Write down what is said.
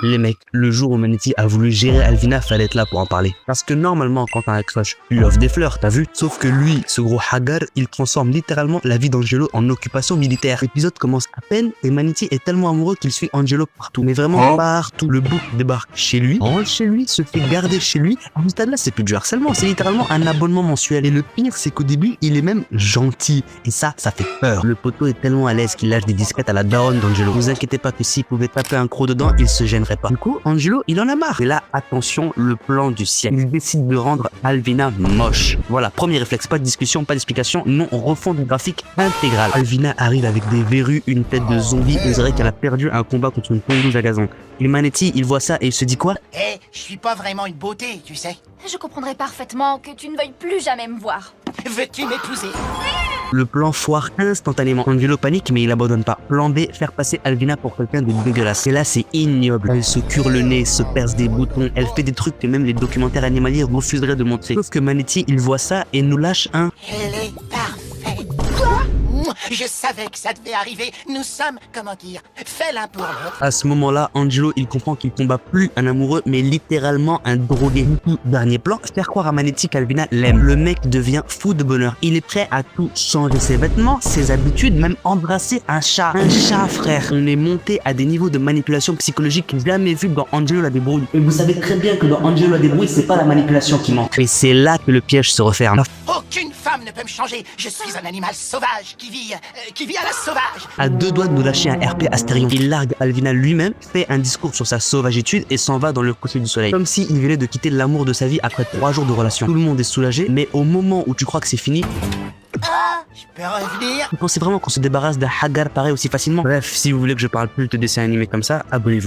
Les mecs, le jour où Manity a voulu gérer Alvina, fallait être là pour en parler. Parce que normalement, quand t'as un crush, tu lui offres des fleurs, t'as vu? Sauf que lui, ce gros Hagar, il transforme littéralement la vie d'Angelo en occupation militaire. L'épisode commence à peine et Manity est tellement amoureux qu'il suit Angelo partout. Mais vraiment partout. Le bouc débarque chez lui, rentre chez lui, se fait garder chez lui. À ce stade-là, c'est plus du harcèlement, c'est littéralement un abonnement mensuel. Et le pire, c'est qu'au début, il est même gentil. Et ça fait peur. Le poteau est tellement à l'aise qu'il lâche des disquettes à la daronne d'Angelo. Vous inquiétez pas que s'il pouvait taper un croc dedans, il se gênerait pas. Du coup, Angelo, il en a marre. Et là, attention, le plan du siècle. Il décide de rendre Alvina moche. Voilà, premier réflexe, pas de discussion, pas d'explication, non, refonte du graphique intégral. Alvina arrive avec des verrues, une tête de zombie, on dirait qu'elle a perdu un combat contre une tondeuse à gazon. Et Manity, il voit ça et il se dit quoi? Hé, je suis pas vraiment une beauté, tu sais. Je comprendrais parfaitement que tu ne veuilles plus jamais me voir. Veux-tu m'épouser? Le plan foire instantanément. Angelo panique mais il abandonne pas. Plan B, faire passer Alvina pour quelqu'un de dégueulasse. Et là c'est ignoble. Elle se cure le nez, se perce des boutons, elle fait des trucs que même les documentaires animaliers refuseraient de montrer. Sauf que Manity il voit ça et nous lâche un... Elle est parfaite. Je savais que ça devait arriver. Nous sommes, comment dire, faits l'un pour l'autre. À ce moment-là, Angelo, il comprend qu'il combat plus un amoureux, mais littéralement un drogué. Dernier plan, faire croire à Manity qu'Alvina l'aime. Le mec devient fou de bonheur. Il est prêt à tout changer, ses vêtements, ses habitudes, même embrasser un chat. Un chat, frère. On est monté à des niveaux de manipulation psychologique jamais vus dans Angelo la débrouille. Et vous savez très bien que dans Angelo la débrouille, c'est pas la manipulation qui manque. Et c'est là que le piège se referme. Aucune femme ne peut me changer. Je suis un animal sauvage qui vit à la sauvage. À deux doigts de nous lâcher un RP Astérion. Il largue Alvina lui-même, fait un discours sur sa sauvagitude et s'en va dans le coucher du soleil. Comme s'il venait de quitter l'amour de sa vie après 3 jours de relation. Tout le monde est soulagé, mais au moment où tu crois que c'est fini, Je peux revenir? vous pensez vraiment qu'on se débarrasse d'un Hagar pareil aussi facilement? Bref, si vous voulez que je parle plus de dessins animés comme ça, abonnez-vous.